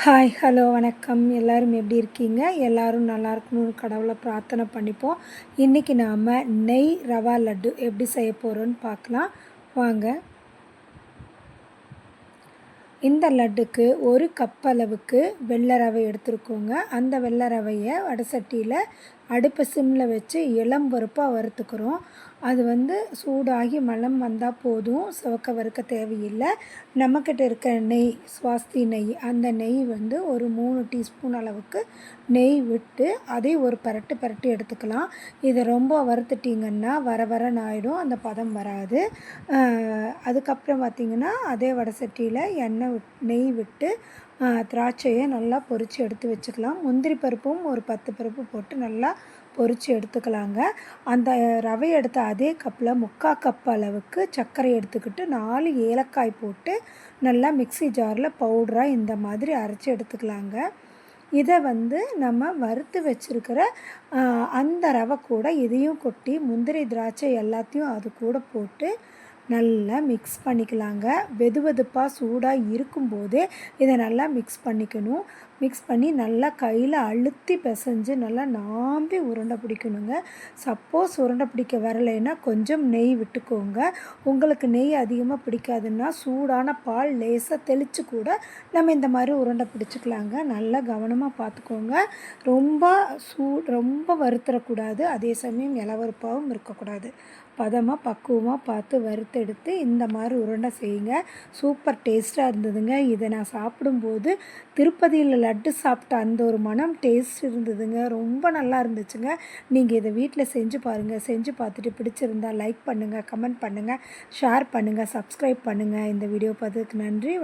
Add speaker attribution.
Speaker 1: Hi hello வணக்கம். எல்லோரும் எப்படி இருக்கீங்க? எல்லோரும் நல்லா இருக்கணும்னு கடவுளை பிரார்த்தனை பண்ணிப்போம். இன்றைக்கி நாம் நெய் ரவா லட்டு எப்படி செய்ய போகிறோன்னு பார்க்கலாம் வாங்க. இந்த லட்டுக்கு ஒரு கப் அளவுக்கு வெள்ளை ரவை எடுத்துருக்கோங்க. அந்த வெள்ளை ரவையை வடசட்டியில் அடுப்பை சிம்மில் வச்சு இளம் பருப்பாக வறுத்துக்கிறோம். அது சூடாகி மணம் வந்தால் போதும், சிவக்க வறுக்க தேவையில்லை. நம்மக்கிட்ட இருக்க நெய், ஸ்வாஸ்தி நெய், அந்த நெய் ஒரு 3 டீஸ்பூன் அளவுக்கு நெய் விட்டு அதை ஒரு பரட்டு எடுத்துக்கலாம். இதை ரொம்ப வறுத்துட்டிங்கன்னா வர வரன்னு ஆகிடும், அந்த பதம் வராது. அதுக்கப்புறம் பார்த்திங்கன்னா அதே வடசட்டியில் நெய் விட்டு திராட்சையை நல்லா பொரித்து எடுத்து வச்சுக்கலாம். முந்திரி பருப்பும் ஒரு 10 பருப்பு போட்டு நல்லா பொரித்து எடுத்துக்கலாங்க. அந்த ரவை எடுத்த அதே கப்பில் 3/4 கப் அளவுக்கு சர்க்கரை எடுத்துக்கிட்டு 4 ஏலக்காய் போட்டு நல்லா மிக்ஸி ஜாரில் பவுடராக இந்த மாதிரி அரைச்சி எடுத்துக்கலாங்க. இதை நம்ம வறுத்து வச்சுருக்கிற அந்த ரவை கூட இதையும் கொட்டி முந்திரி திராட்சை எல்லாத்தையும் அது கூட போட்டு நல்லா மிக்ஸ் பண்ணிக்கலாங்க. வெதுவெதுப்பாக சூடாக இருக்கும்போதே இதை நல்லா மிக்ஸ் பண்ணிக்கணும். மிக்ஸ் பண்ணி நல்லா கையில் அழுத்தி பிசைஞ்சு நல்லா நாம்பி உருண்டை பிடிக்கணுங்க. சப்போஸ் உருண்டை பிடிக்க வரலைன்னா கொஞ்சம் நெய் விட்டுக்கோங்க. உங்களுக்கு நெய் அதிகமாக பிடிக்காதுன்னா சூடான பால் லேசாக தெளித்து கூட நம்ம இந்த மாதிரி உருண்டை பிடிச்சிக்கலாங்க. நல்லா கவனமாக பார்த்துக்கோங்க. ரொம்ப வறுத்துடக்கூடாது, அதே சமயம் இளவறுப்பாகவும் இருக்கக்கூடாது. பக்குவமாக பார்த்து வறுத்தெடுத்து இந்த மாதிரி உருண்டை செய்யுங்க. சூப்பர் டேஸ்ட்டாக இருந்ததுங்க. இதை நான் சாப்பிடும்போது திருப்பதியில் லட்டு சாப்பிட்ட அந்த ஒரு மனம் டேஸ்ட் இருந்ததுங்க. ரொம்ப நல்லா இருந்துச்சுங்க. நீங்கள் இதை வீட்டில் செஞ்சு பாருங்கள். செஞ்சு பார்த்துட்டு பிடிச்சிருந்தால் லைக் பண்ணுங்கள், கமெண்ட் பண்ணுங்கள், ஷேர் பண்ணுங்கள், சப்ஸ்கிரைப் பண்ணுங்கள். இந்த வீடியோ பார்த்ததுக்கு நன்றி.